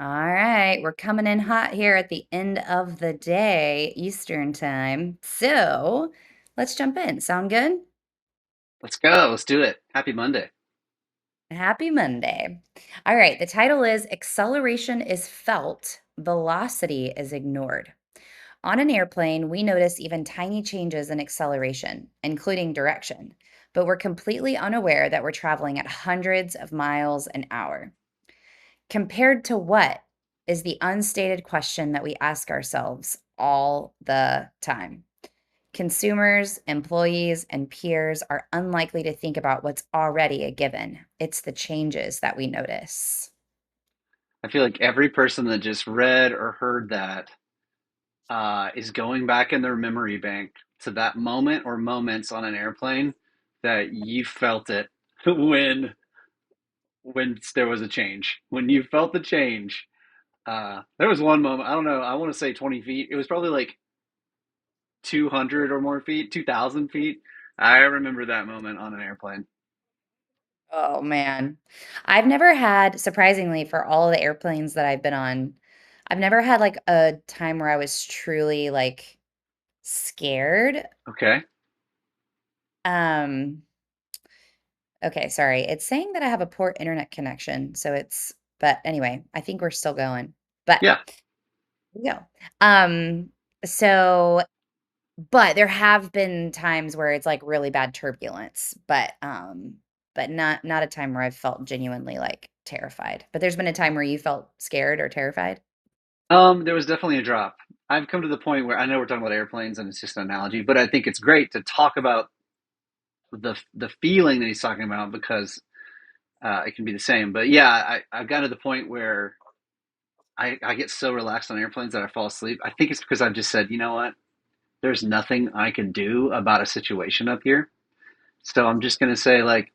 All right, we're coming in hot here at the end of the day, Eastern time. So let's jump in. Sound good? Let's go. Let's do it. Happy Monday. Happy Monday. All right, the title is Acceleration is Felt, Velocity is Ignored. On an airplane, we notice even tiny changes in acceleration, including direction, but we're completely unaware that we're traveling at hundreds of miles an hour. Compared to what is the unstated question that we ask ourselves all the time. Consumers, employees, and peers are unlikely to think about what's already a given. It's the changes that we notice. I feel like every person that just read or heard that is going back in their memory bank to that moment or moments on an airplane that you felt it when when there was a change. When you felt the change, there was one moment. I don't know. I want to say 20 feet. It was probably like 200 or more feet, 2,000 feet. I remember that moment on an airplane. Oh man. I've never had, surprisingly, for all the airplanes that I've been on, I've never had like a time where I was truly like scared. Okay. Um, okay, sorry. It's saying that I have a poor internet connection, but anyway, I think we're still going. But Yeah. we go. Um, so but there have been times where it's like really bad turbulence, but not a time where I've felt genuinely like terrified. But there's been a time where you felt scared or terrified? There was definitely a drop. I've come to the point where I know we're talking about airplanes and it's just an analogy, but I think it's great to talk about the feeling that he's talking about because it can be the same. But yeah, I've gotten to the point where I get so relaxed on airplanes that I fall asleep. I think it's because I've just said, you know what? There's nothing I can do about a situation up here. So I'm just going to say, like,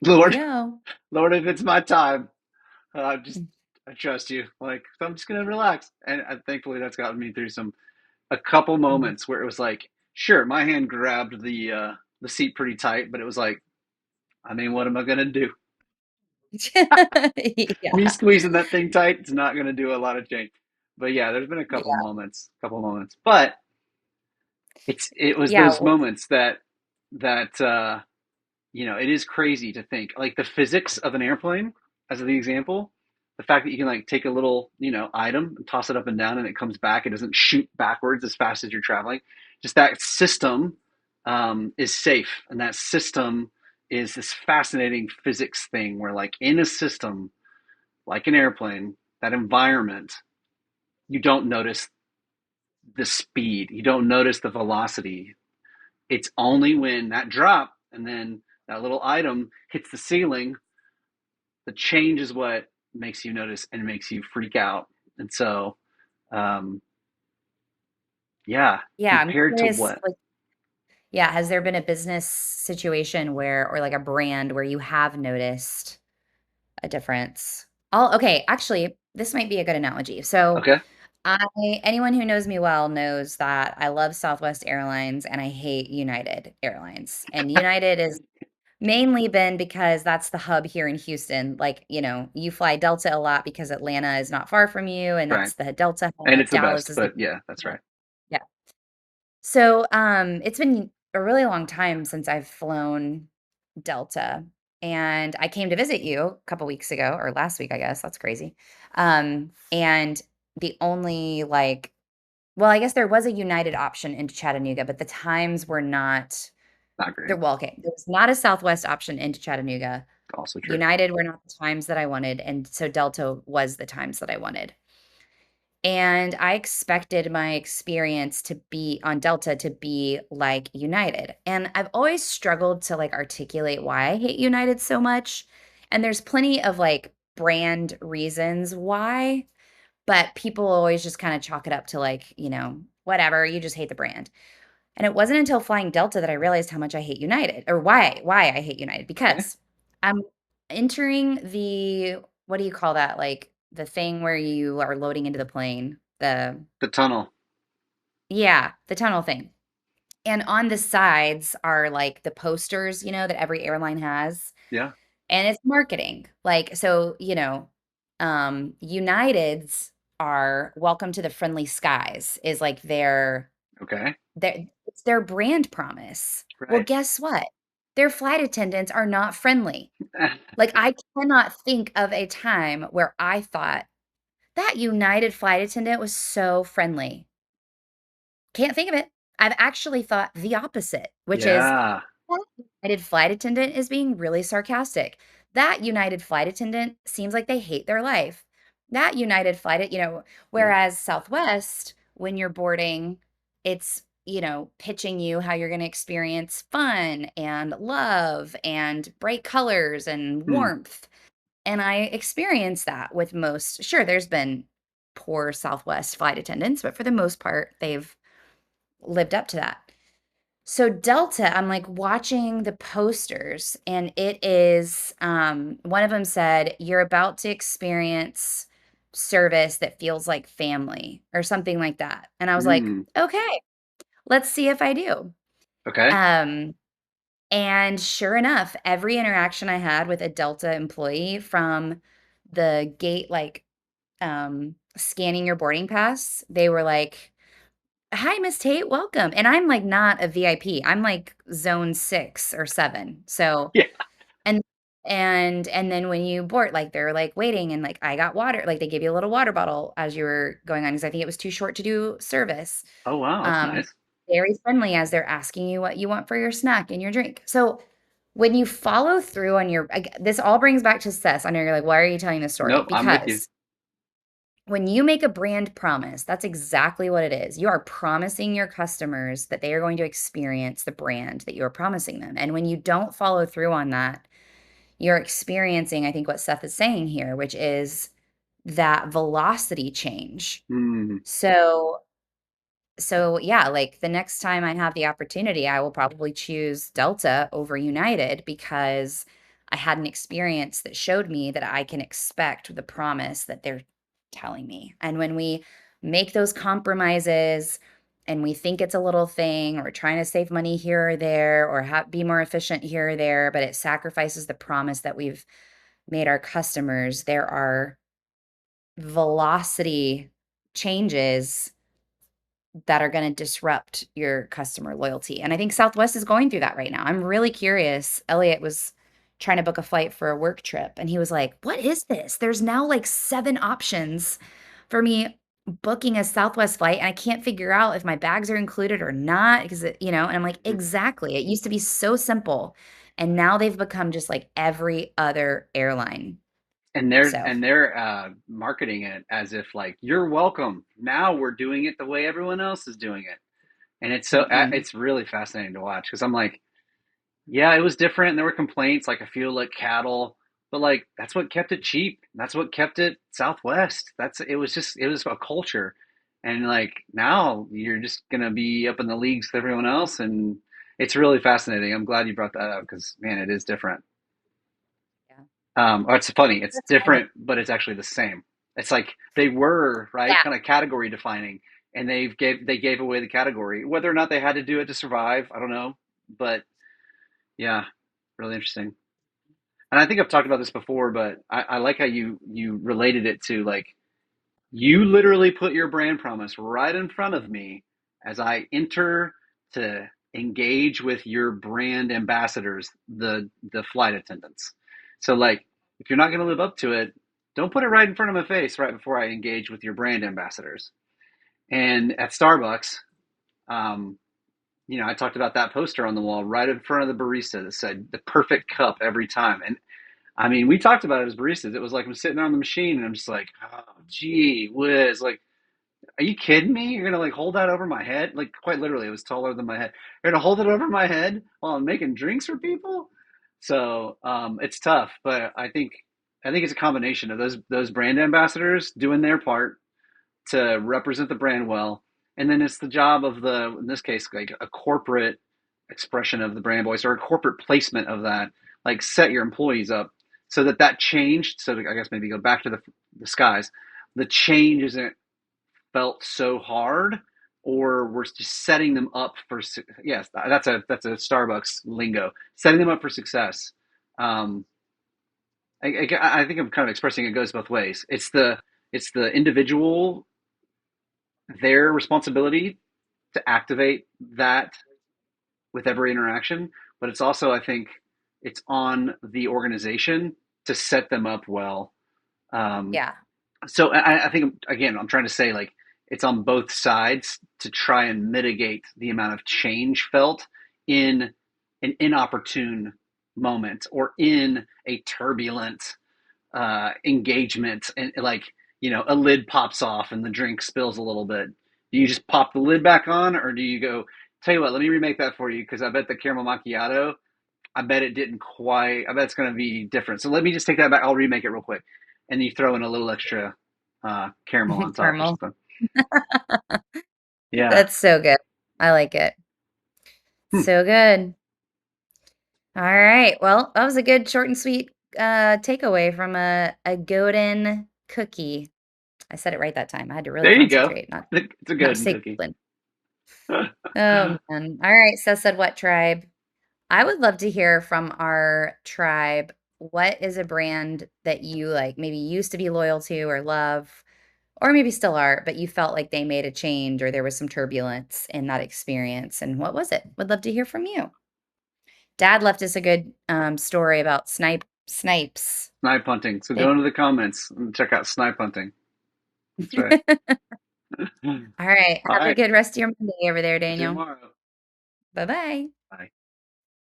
Here we Lord, go. Lord, if it's my time, just I trust you. Like, so I'm just going to relax. And thankfully, that's gotten me through a couple Mhm. moments where it was like, sure, my hand grabbed the seat pretty tight, but it was like, I mean, what am I gonna do? Me Yeah. squeezing that thing tight, it's not gonna do a lot of change. But yeah, there's been a Yeah. couple moments. But it was Yeah. those moments that it is crazy to think like the physics of an airplane as the example. The fact that you can like take a little, item and toss it up and down and it comes back, it doesn't shoot backwards as fast as you're traveling. Just that system is safe. And that system is this fascinating physics thing where, like, in a system, like an airplane, that environment, you don't notice the speed, you don't notice the velocity. It's only when that drop and then that little item hits the ceiling, the change is what makes you notice and makes you freak out. And so, um, yeah, Yeah. I'm compared to curious, what? like, yeah, has there been a business situation where, or like a brand where you have noticed a difference? Okay, actually, this might be a good analogy. So, Okay. I anyone who knows me well knows that I love Southwest Airlines and I hate United Airlines. And United is mainly been because that's the hub here in Houston. Like, you fly Delta a lot because Atlanta is not far from you, and Right. that's the Delta And hub. it's the Dallas best, is the but yeah, that's right. yeah. So, it's been a really long time since I've flown Delta, and I came to visit you a couple weeks ago or last week, I guess. That's crazy. And the only like well, I guess there was a United option into Chattanooga, but the times were not Not there. great. Well, okay, there was not a Southwest option into Chattanooga. Also true. United were not the times that I wanted, and so Delta was the times that I wanted. And I expected my experience to be on Delta to be like United. And I've always struggled to like articulate why I hate United so much. And there's plenty of like brand reasons why, but people always just kind of chalk it up to like, whatever, you just hate the brand. And it wasn't until flying Delta that I realized how much I hate United or why I hate United Okay. because I'm entering the what do you call that? Like the thing where you are loading into the plane. The tunnel. Yeah, the tunnel thing. And on the sides are like the posters, that every airline has. Yeah. And it's marketing. Like, so, United's are welcome to the friendly skies is like Okay. it's their brand promise. Well, Right. guess what? Their flight attendants are not friendly. Like, I cannot think of a time where I thought that United flight attendant was so friendly. Can't think of it. I've actually thought the opposite, which is Yeah. that United flight attendant is being really sarcastic. That United flight attendant seems like they hate their life. That United flight, Yep. whereas Southwest, when you're boarding, it's, pitching you how you're going to experience fun and love and bright colors and Hmm. warmth. And I experienced that with most. Sure, there's been poor Southwest flight attendants, but for the most part, they've lived up to that. So Delta, I'm like watching the posters, and it is one of them said, "You're about to experience service that feels like family," or something like that. And I was like, Hmm. okay, let's see if I do. Okay. Um, and sure enough, every interaction I had with a Delta employee, from the gate, like scanning your boarding pass, they were like, "Hi, Miss Tate, welcome." And I'm like not a VIP. I'm like zone 6 or 7. So, Yeah. and and then when you board, like they're like waiting, and like I got water, like they give you a little water bottle as you were going on, because I think it was too short to do service. Oh wow, that's Um, nice. Very friendly as they're asking you what you want for your snack and your drink. So when you follow through on this all brings back to Seth. I know you're like, why are you telling this story? Nope, I'm with you. Because when you make a brand promise, that's exactly what it is. You are promising your customers that they are going to experience the brand that you are promising them. And when you don't follow through on that, you're experiencing, I think, what Seth is saying here, which is that velocity change. Hmm. So yeah, like the next time I have the opportunity, I will probably choose Delta over United, because I had an experience that showed me that I can expect the promise that they're telling me. And when we make those compromises and we think it's a little thing, or trying to save money here or there, or be more efficient here or there, but it sacrifices the promise that we've made our customers, there are velocity changes that are gonna disrupt your customer loyalty, and I think Southwest is going through that right now. I'm really curious. Elliot was trying to book a flight for a work trip, and he was like, "What is this? There's now, like, 7 options for me booking a Southwest flight, and I can't figure out if my bags are included or not, because and I'm like, "Exactly. It used to be so simple, and now they've become just like every other airline." And they're So, marketing it as if like you're welcome. Now we're doing it the way everyone else is doing it, and mm-mm. it's really fascinating to watch because I'm like, yeah, it was different, and there were complaints like I feel like cattle, but like that's what kept it cheap. That's what kept it Southwest. It was a culture, and like now you're just gonna be up in the leagues with everyone else, and it's really fascinating. I'm glad you brought that up because man, it is different. Yeah. It's funny. It's That's why different, but it's actually the same. It's like they were right, yeah. kind of category defining, and they gave away the category. Whether or not they had to do it to survive, I don't know. But yeah, really interesting. And I think I've talked about this before, but I like how you related it to like you literally put your brand promise right in front of me as I enter to engage with your brand ambassadors, the flight attendants. So like if you're not going to live up to it, don't put it right in front of my face right before I engage with your brand ambassadors. And at Starbucks, um, I talked about that poster on the wall right in front of the barista that said the perfect cup every time. And I mean, we talked about it as baristas. It was like I'm sitting on the machine and I'm just like, oh, gee whiz. Like, are you kidding me? You're gonna like hold that over my head? Like quite literally, it was taller than my head. You're gonna hold it over my head while I'm making drinks for people? So it's tough, but I think it's a combination of those brand ambassadors doing their part to represent the brand well, and then it's the job of the in this case like a corporate expression of the brand voice or a corporate placement of that, like set your employees up so that that changed. So I guess maybe go back to the skies. The change isn't felt so hard, or we're just setting them up for yes, that's a Starbucks lingo, setting them up for success. Um, I think I'm kind of expressing it goes both ways. It's the individual, their responsibility to activate that with every interaction, but it's also, I think, it's on the organization to set them up well. Um, Yeah. so I think, again, I'm trying to say, like, it's on both sides to try and mitigate the amount of change felt in an inopportune moment or in a turbulent engagement, and like, a lid pops off and the drink spills a little bit. Do you just pop the lid back on, or do you go, tell you what, let me remake that for you because I bet the caramel macchiato, I bet it didn't quite, I bet it's going to be different. So let me just take that back. I'll remake it real quick. And you throw in a little extra caramel on top or Caramel. something. Yeah. That's so good. I like it. Hmm. So good. All right. Well, that was a good short and sweet takeaway from a golden cookie. I said it right that time. I had to really There you go. concentrate, not It's a not good say cookie. golden. Oh man. All right. Seth said what tribe? I would love to hear from our tribe. What is a brand that you like maybe used to be loyal to or love, or maybe still are, but you felt like they made a change or there was some turbulence in that experience? And what was it? Would love to hear from you. Dad left us a good story about snipes. Snipe hunting. So They go into the comments and check out snipe hunting. That's right. All right. All Have a right. good rest of your Monday over there, See you Daniel. tomorrow. Bye bye. Bye.